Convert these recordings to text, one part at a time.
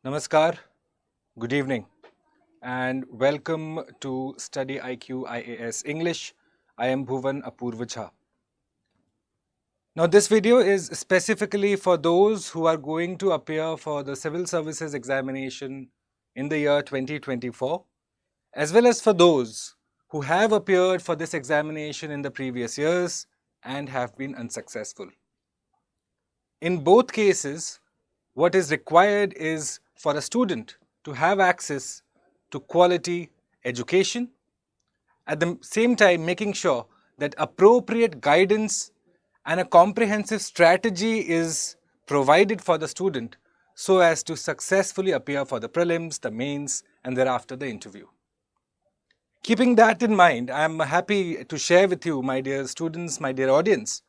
Namaskar, good evening, and welcome to StudyIQ IAS English. I am Bhuvan Apurva. Now, this video is specifically for those who are going to appear for the Civil Services examination in the year 2024, as well as for those who have appeared for this examination in the previous years and have been unsuccessful. In both cases, what is required is for a student to have access to quality education, at the same time making sure that appropriate guidance and a comprehensive strategy is provided for the student so as to successfully appear for the prelims, the mains, and thereafter the interview. Keeping that in mind, I am happy to share with you, my dear students, my dear audience,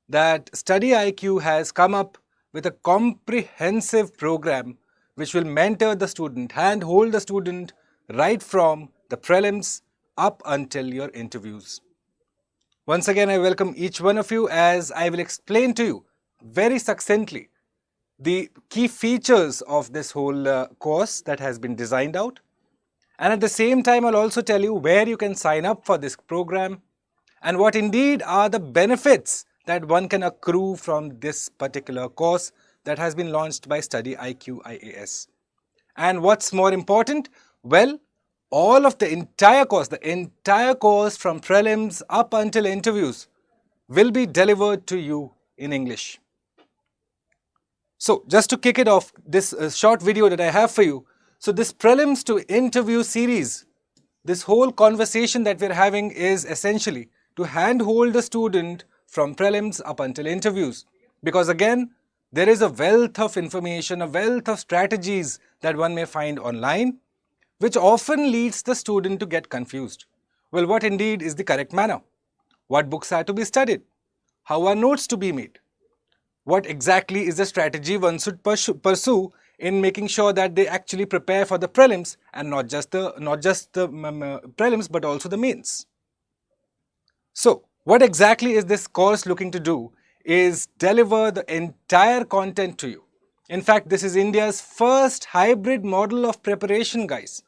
that StudyIQ has come up with a comprehensive program which will mentor the student, handhold the student right from the prelims up until your interviews. Once again, I welcome each one of you as I will explain to you very succinctly the key features of this whole course that has been designed out. And at the same time, I'll also tell you where you can sign up for this program and what indeed are the benefits that one can accrue from this particular course that has been launched by StudyIQ IAS. And what's more important? Well, all of the entire course from prelims up until interviews will be delivered to you in English. So, just to kick it off, this short video that I have for you. So, this prelims to interview series, this whole conversation that we're having is essentially to handhold the student from prelims up until interviews. Because again, there is a wealth of information, a wealth of strategies that one may find online, which often leads the student to get confused. Well, what indeed is the correct manner? What books are to be studied? How are notes to be made? What exactly is the strategy one should pursue in making sure that they actually prepare for the prelims and not just the prelims but also the mains? So, what exactly is this course looking to do is deliver the entire content to you. In fact, this is India's first hybrid model of preparation, guys,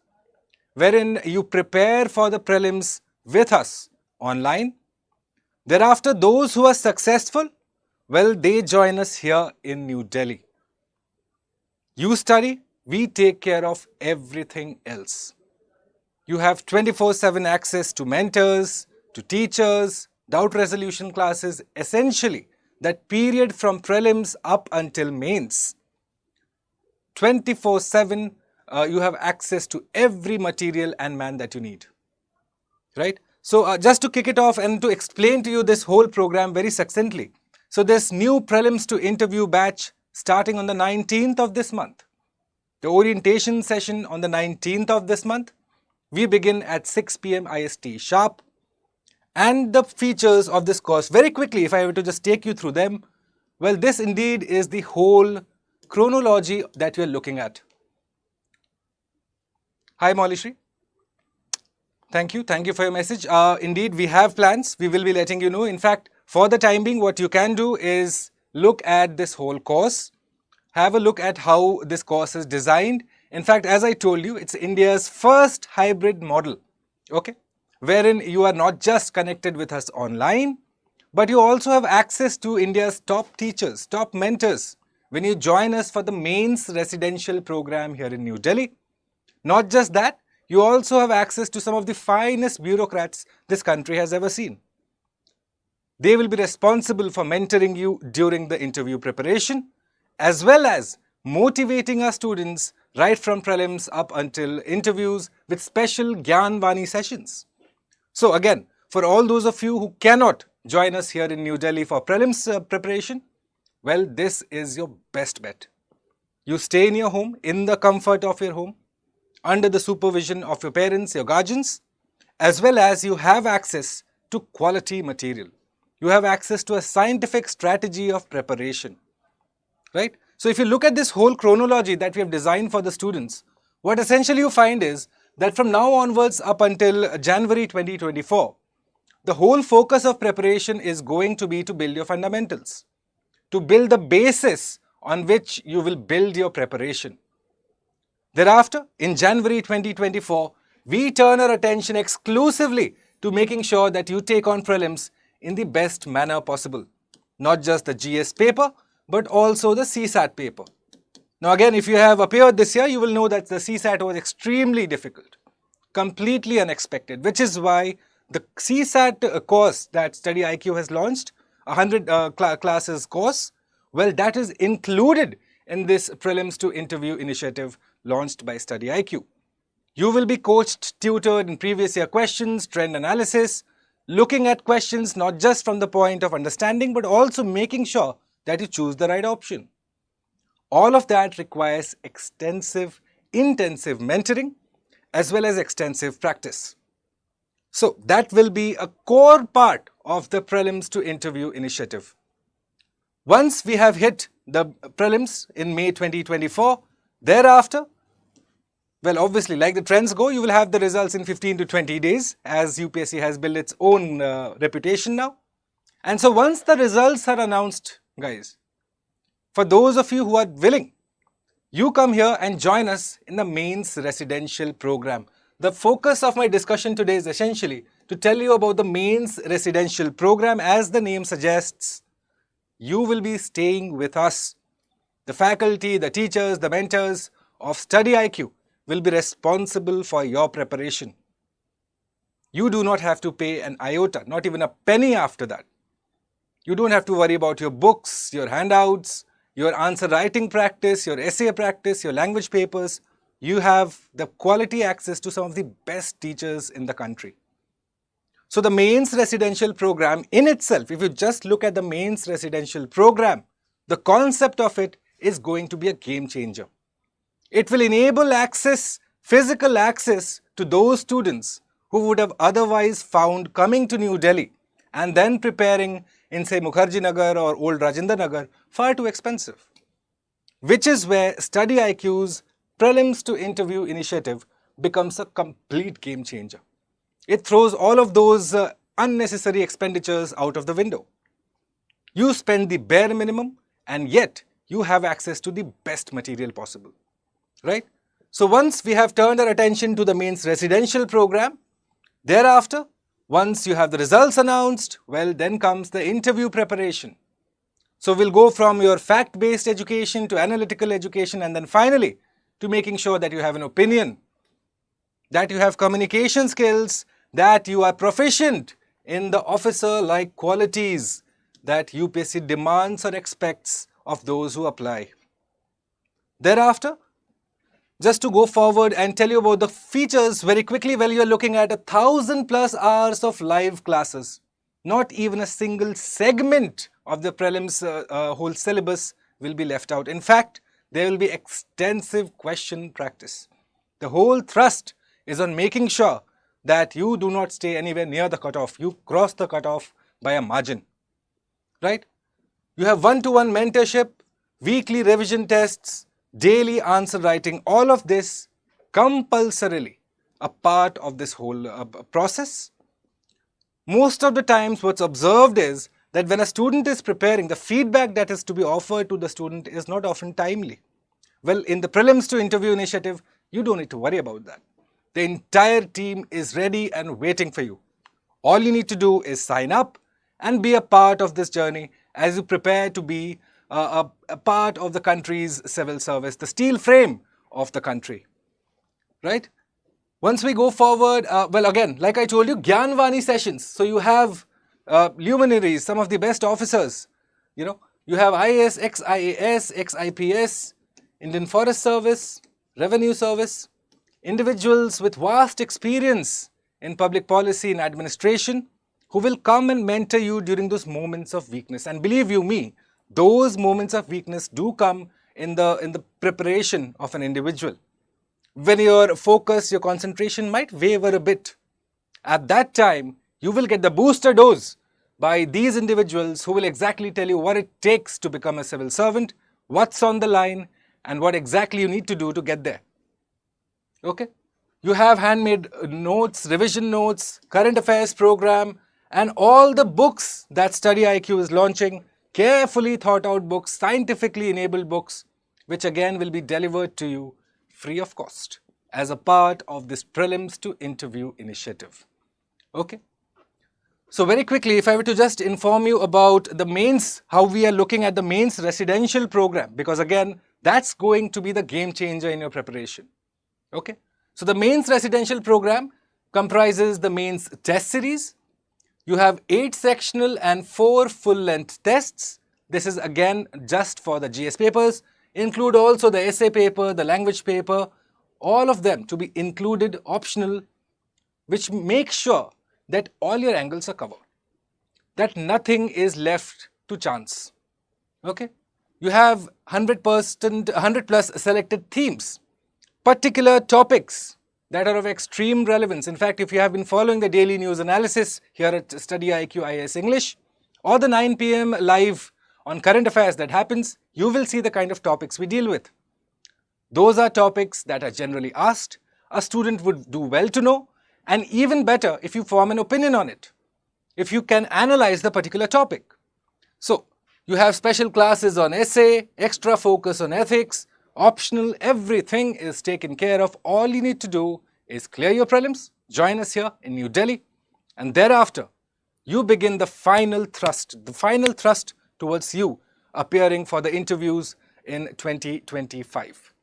wherein you prepare for the prelims with us online. Thereafter, those who are successful, well, they join us here in New Delhi. You study, we take care of everything else. You have 24/7 access to mentors, to teachers, doubt resolution classes, essentially that period from prelims up until mains. 24/7 you have access to every material and man that you need, right? So just to kick it off and to explain to you this whole program very succinctly. So this new prelims to interview batch starting on the 19th of this month. The orientation session on the 19th of this month. We begin at 6 p.m. IST sharp. And the features of this course, very quickly, if I were to just take you through them, well, this indeed is the whole chronology that we are looking at. Hi, Molishri. Thank you for your message. Indeed, we have plans. We will be letting you know. In fact, for the time being, what you can do is look at this whole course. Have a look at how this course is designed. In fact, as I told you, it's India's first hybrid model. Okay? Wherein you are not just connected with us online, but you also have access to India's top teachers, top mentors when you join us for the mains residential program here in New Delhi. Not just that, you also have access to some of the finest bureaucrats this country has ever seen. They will be responsible for mentoring you during the interview preparation, as well as motivating our students right from prelims up until interviews with special Gyan Vani sessions. So again, for all those of you who cannot join us here in New Delhi for prelims preparation, well, this is your best bet. You stay in your home, in the comfort of your home, under the supervision of your parents, your guardians, as well as you have access to quality material. You have access to a scientific strategy of preparation, right? So if you look at this whole chronology that we have designed for the students, what essentially you find is that from now onwards up until January 2024, the whole focus of preparation is going to be to build your fundamentals, to build the basis on which you will build your preparation. Thereafter, in January 2024, we turn our attention exclusively to making sure that you take on prelims in the best manner possible. Not just the GS paper, but also the CSAT paper. Now again, if you have appeared this year, you will know that the CSAT was extremely difficult, completely unexpected, which is why the CSAT course that StudyIQ has launched, 100 classes course, well, that is included in this prelims to interview initiative launched by StudyIQ. You will be coached, tutored in previous year questions, trend analysis, looking at questions not just from the point of understanding, but also making sure that you choose the right option. All of that requires extensive, intensive mentoring as well as extensive practice. So that will be a core part of the prelims to interview initiative. Once we have hit the prelims in May 2024, thereafter, well, obviously, like the trends go, you will have the results in 15 to 20 days as UPSC has built its own reputation now. And so once the results are announced, guys, for those of you who are willing, you come here and join us in the mains residential program. The focus of my discussion today is essentially to tell you about the mains residential program. As the name suggests, you will be staying with us. The faculty, the teachers, the mentors of StudyIQ will be responsible for your preparation. You do not have to pay an iota, not even a penny after that. You don't have to worry about your books, your handouts, your answer writing practice, your essay practice, your language papers. You have the quality access to some of the best teachers in the country. So the mains residential program in itself, if you just look at the mains residential program, the concept of it is going to be a game changer. It will enable access, physical access to those students who would have otherwise found coming to New Delhi and then preparing in say Mukherjee Nagar or Old Rajendra Nagar far too expensive. Which is where StudyIQ's prelims to interview initiative becomes a complete game changer. It throws all of those unnecessary expenditures out of the window. You spend the bare minimum and yet you have access to the best material possible. Right? So once we have turned our attention to the mains residential program, thereafter, once you have the results announced, well, then comes the interview preparation. So we'll go from your fact-based education to analytical education and then finally to making sure that you have an opinion, that you have communication skills, that you are proficient in the officer-like qualities that UPSC demands or expects of those who apply. Thereafter, just to go forward and tell you about the features very quickly, well, you are looking at 1,000+ hours of live classes. Not even a single segment of the prelims whole syllabus will be left out. In fact, there will be extensive question practice. The whole thrust is on making sure that you do not stay anywhere near the cutoff. You cross the cutoff by a margin. Right? You have one-to-one mentorship, weekly revision tests, daily answer writing, all of this compulsorily a part of this whole process. Most of the times what's observed is that when a student is preparing, the feedback that is to be offered to the student is not often timely. Well, in the prelims to interview initiative, you don't need to worry about that. The entire team is ready and waiting for you. All you need to do is sign up and be a part of this journey as you prepare to be a part of the country's civil service, the steel frame of the country, right? Once we go forward, well, again, like I told you, Gyanvani sessions. So you have luminaries, some of the best officers. You know, you have IAS, ex-IAS, ex-IPS, Indian Forest Service, Revenue Service, individuals with vast experience in public policy and administration who will come and mentor you during those moments of weakness. And believe you me, those moments of weakness do come in the preparation of an individual. When your focus, your concentration might waver a bit, at that time, you will get the booster dose by these individuals who will exactly tell you what it takes to become a civil servant, what's on the line, and what exactly you need to do to get there. Okay? You have handmade notes, revision notes, current affairs program, and all the books that StudyIQ is launching, carefully thought out books, scientifically enabled books, which again will be delivered to you free of cost as a part of this Prelims to Interview initiative. Okay. So very quickly, if I were to just inform you about the mains, how we are looking at the mains residential program, because again, that's going to be the game changer in your preparation. Okay. So the mains residential program comprises the mains test series. You have 8 sectional and 4 full-length tests. This is again just for the GS papers. Include also the essay paper, the language paper, all of them to be included optional, which makes sure that all your angles are covered, that nothing is left to chance. Okay? You have 100 plus selected themes, particular topics that are of extreme relevance. In fact, if you have been following the daily news analysis here at StudyIQ IAS English or the 9 p.m. live on current affairs that happens, you will see the kind of topics we deal with. Those are topics that are generally asked, a student would do well to know, and even better if you form an opinion on it, if you can analyze the particular topic. So, you have special classes on essay, extra focus on ethics, optional, everything is taken care of. All you need to do is clear your prelims, join us here in New Delhi, and thereafter, you begin the final thrust towards you appearing for the interviews in 2025.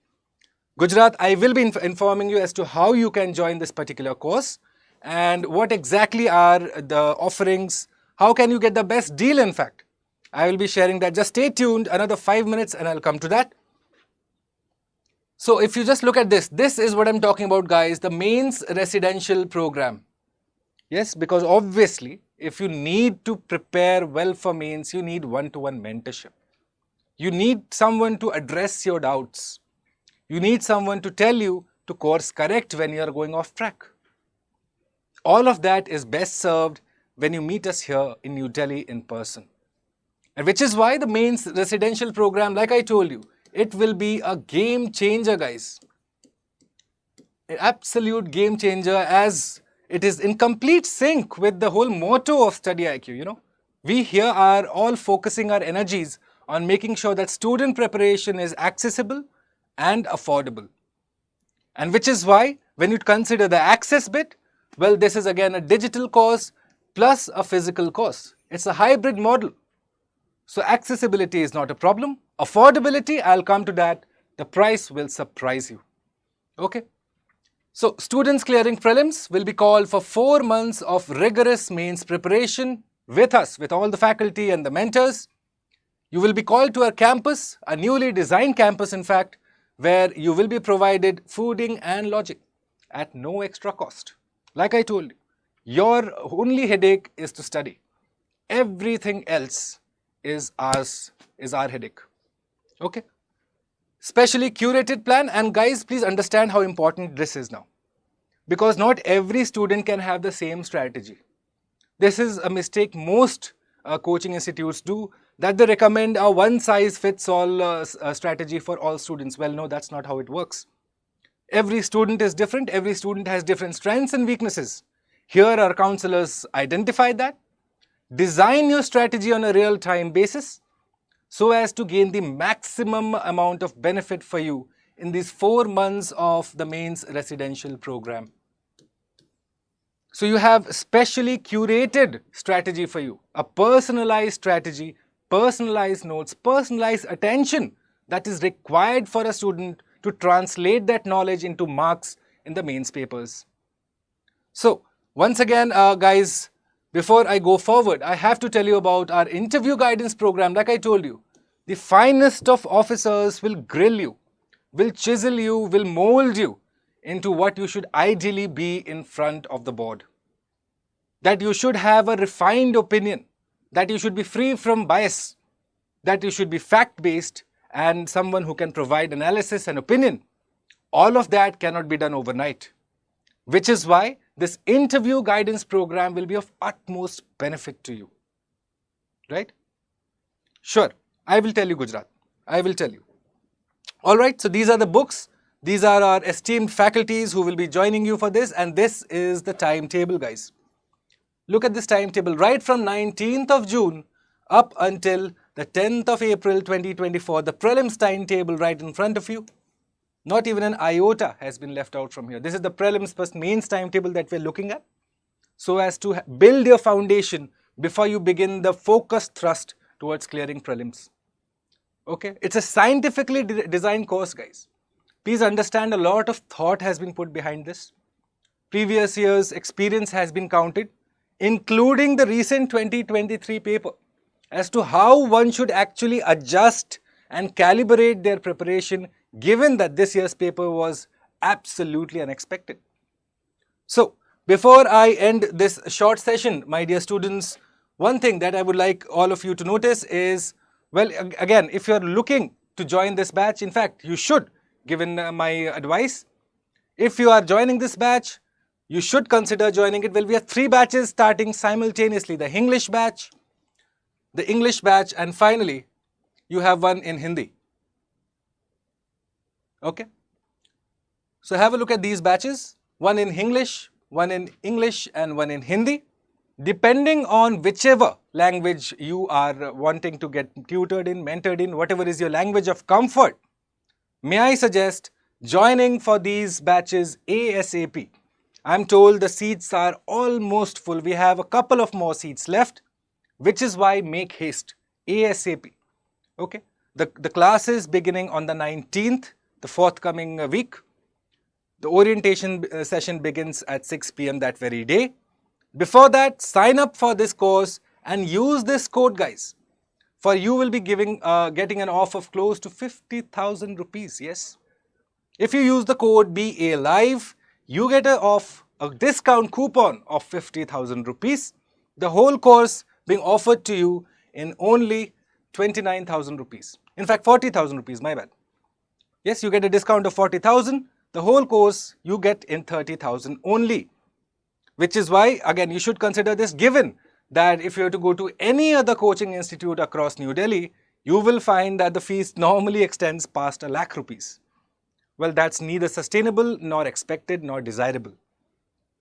Gujarat, I will be informing you as to how you can join this particular course and what exactly are the offerings, how can you get the best deal in fact. I will be sharing that. Just stay tuned, another 5 minutes and I'll come to that. So if you just look at this, this is what I'm talking about guys, the mains residential program. Yes, because obviously if you need to prepare well for mains, you need one-to-one mentorship. You need someone to address your doubts. You need someone to tell you to course correct when you are going off track. All of that is best served when you meet us here in New Delhi in person. And which is why the mains residential program, like I told you, it will be a game changer guys. An absolute game changer, as it is in complete sync with the whole motto of StudyIQ, you know. We here are all focusing our energies on making sure that student preparation is accessible and affordable. And which is why when you consider the access bit, well, this is again a digital course plus a physical course. It's a hybrid model. So accessibility is not a problem. Affordability, I'll come to that. The price will surprise you. Okay. So students clearing prelims will be called for 4 months of rigorous mains preparation with us, with all the faculty and the mentors. You will be called to our campus, a newly designed campus in fact, where you will be provided fooding and lodging at no extra cost. Like I told you, your only headache is to study. Everything else is our headache. Okay? Specially curated plan, and guys, please understand how important this is now. Because not every student can have the same strategy. This is a mistake most coaching institutes do, that they recommend a one-size-fits-all strategy for all students. Well, no, that's not how it works. Every student is different. Every student has different strengths and weaknesses. Here our counselors identify that. Design your strategy on a real-time basis so as to gain the maximum amount of benefit for you in these 4 months of the mains residential program. So you have specially curated strategy for you, a personalized strategy, personalized notes, personalized attention that is required for a student to translate that knowledge into marks in the mains papers. So once again, guys, before I go forward, I have to tell you about our interview guidance program. Like I told you, the finest of officers will grill you, will chisel you, will mold you into what you should ideally be in front of the board. That you should have a refined opinion, that you should be free from bias, that you should be fact-based and someone who can provide analysis and opinion. All of that cannot be done overnight, which is why this interview guidance program will be of utmost benefit to you. Right? Sure, I will tell you, Gujarat. I will tell you. Alright, so these are the books. These are our esteemed faculties who will be joining you for this, and this is the timetable, guys. Look at this timetable, right from 19th of June up until the 10th of April 2024, the prelims timetable right in front of you. Not even an iota has been left out from here. This is the prelims plus mains timetable that we're looking at, so as to build your foundation before you begin the focused thrust towards clearing prelims. Okay, it's a scientifically designed course, guys. Please understand, a lot of thought has been put behind this. Previous years' experience has been counted, including the recent 2023 paper, as to how one should actually adjust and calibrate their preparation, given that this year's paper was absolutely unexpected. So, before I end this short session, my dear students, one thing that I would like all of you to notice is, well, again, if you're looking to join this batch, in fact, you should, given my advice. If you are joining this batch, you should consider joining it. Well, we have 3 batches starting simultaneously: the English batch, and finally, you have one in Hindi. Okay? So have a look at these batches, one in English, and one in Hindi. Depending on whichever language you are wanting to get tutored in, mentored in, whatever is your language of comfort, may I suggest joining for these batches ASAP. I'm told the seats are almost full. We have a couple of more seats left, which is why make haste, ASAP. Okay? The class is beginning on the 19th, the forthcoming week. The orientation session begins at 6 p.m. that very day. Before that, sign up for this course and use this code, guys. For you will be getting an off of close to 50,000 rupees. Yes. If you use the code BALIVE, you get a discount coupon of 50,000 rupees. The whole course being offered to you in only 29,000 rupees. In fact, 40,000 rupees, my bad. Yes, you get a discount of 40,000. The whole course you get in 30,000 only. Which is why, again, you should consider this, given that if you were to go to any other coaching institute across New Delhi, you will find that the fees normally extends past 1 lakh rupees. Well, that's neither sustainable, nor expected, nor desirable.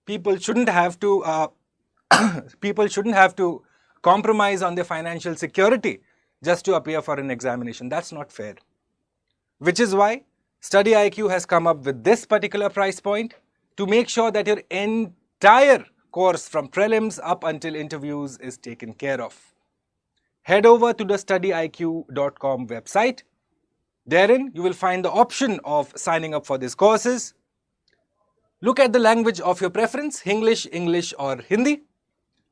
People shouldn't have to compromise on their financial security just to appear for an examination. That's not fair. Which is why StudyIQ has come up with this particular price point to make sure that your entire course from prelims up until interviews is taken care of. Head over to the StudyIQ.com website. Therein, you will find the option of signing up for these courses. Look at the language of your preference, English or Hindi.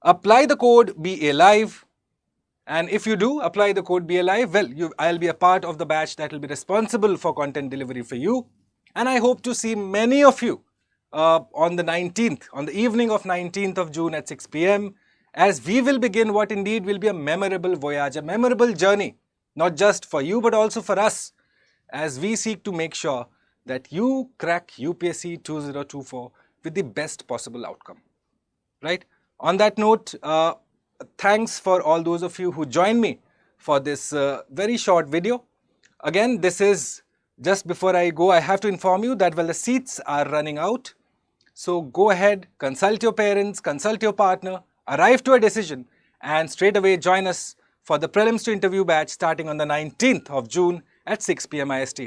Apply the code BALIVE. And if you do apply the code BALIVE, well, I'll be a part of the batch that will be responsible for content delivery for you. And I hope to see many of you on the 19th, on the evening of 19th of June at 6 p.m. as we will begin what indeed will be a memorable voyage, a memorable journey, not just for you but also for us, as we seek to make sure that you crack UPSC 2024 with the best possible outcome. Right? On that note, thanks for all those of you who joined me for this very short video. Again, this is just before I go, I have to inform you that, well, the seats are running out. So go ahead, consult your parents, consult your partner, arrive to a decision, and straight away join us for the prelims to interview batch starting on the 19th of June at 6 p.m. IST.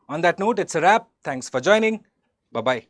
On that note, it's a wrap. Thanks for joining. Bye-bye.